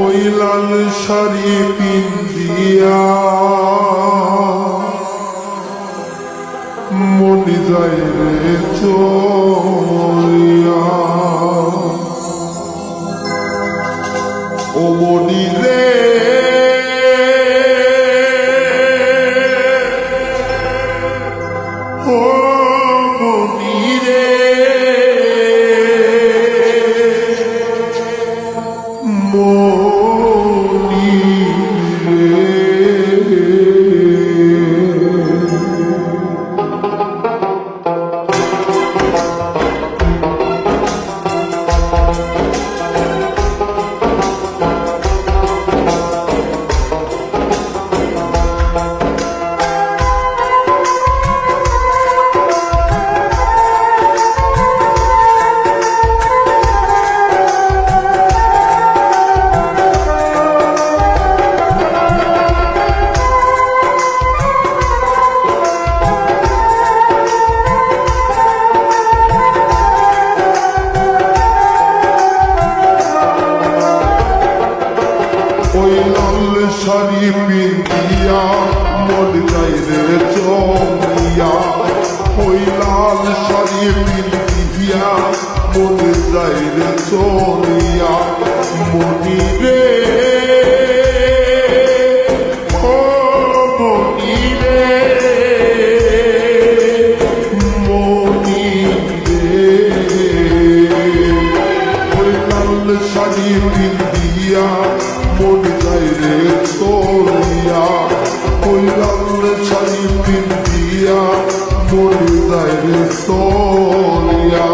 ওই লাল শাড়ি পিন্দিয়া মনি যায় রে চলিয়া, ও মনি রে ও মনি রে শাড়ি পিন্দিয়া মন যায় রে চলিয়া, ওই লাল শাড়ি পিন্দিয়া মন যায় রে চলিয়া, মনি রে ও মনি রে মনি রে, ওই লাল শাড়ি পিন্দিয়া মন যায় রে চলিয়া, ওই লাল শাড়ি পিন্দিয়া মন যায় রে চলিয়া।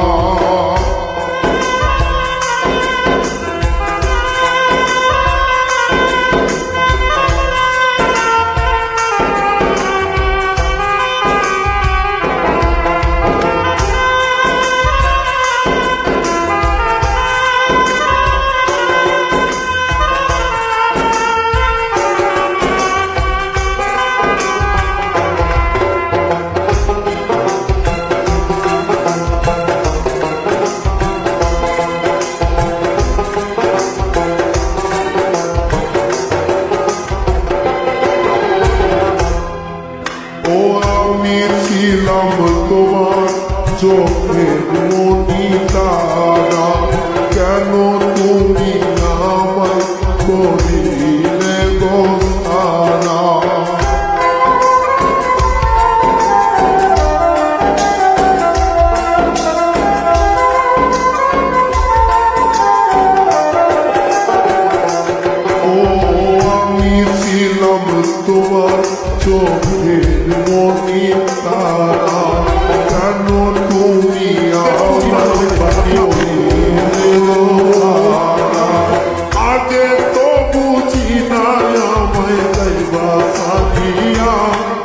তোমার চোখের মনি তারা, কেন তুমি আমায় করিলে গো তারা, ও আমি ছিলাম তোমার চোখের মনি তারা, কেন তুমি আগে তো বুঝি না আমায় যাইবা সাথিয়া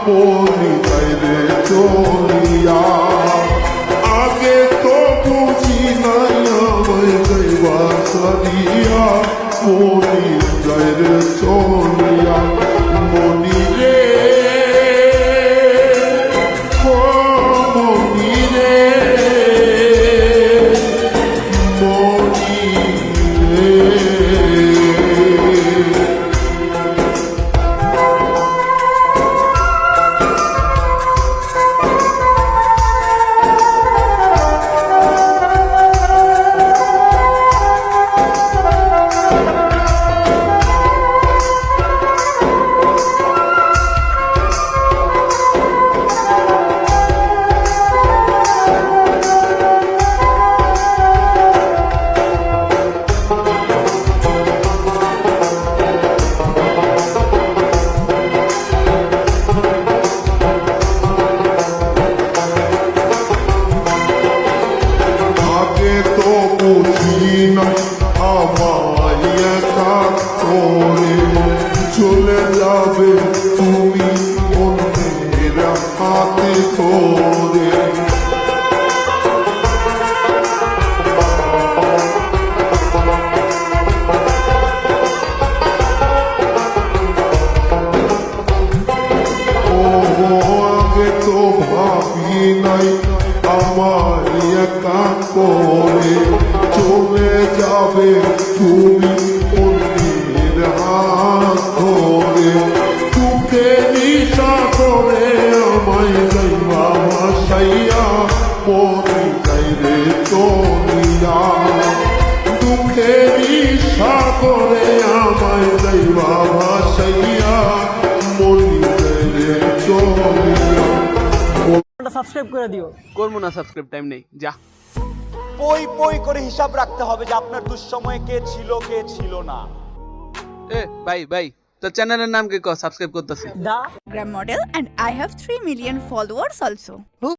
মনি যাই রে চলিয়া, আগে তো বুঝি না আমায় যাইবা সাথিয়া মনি যাই রে চলিয়া, মনি রে চলে যাবে তুমি অন্যের হাতে ধরে, আগে তো ভাবি নাই আমার একা করে চলে যা যাবে তুমি অন্যের হাত ধরে দুঃখে নিশা করে আমায় যাইবা ভাসাইয়া মরে যাই রে চলিয়া দুঃখে নিশা করে আমায় যাইবা ভাসাইয়া মরে যাই রে চলিয়া সাবস্ক্রাইব করে দিও। করবো না সাবস্ক্রাইব, টাইম নেই, যা। পই পই করে হিসাব রাখতে হবে যে আপনার দুঃসময়ে কে ছিল না। ভাই তোর চ্যানেলের নাম কি, সাবস্ক্রাইব করতেছি। দা Instagram model and I have 3 million followers also.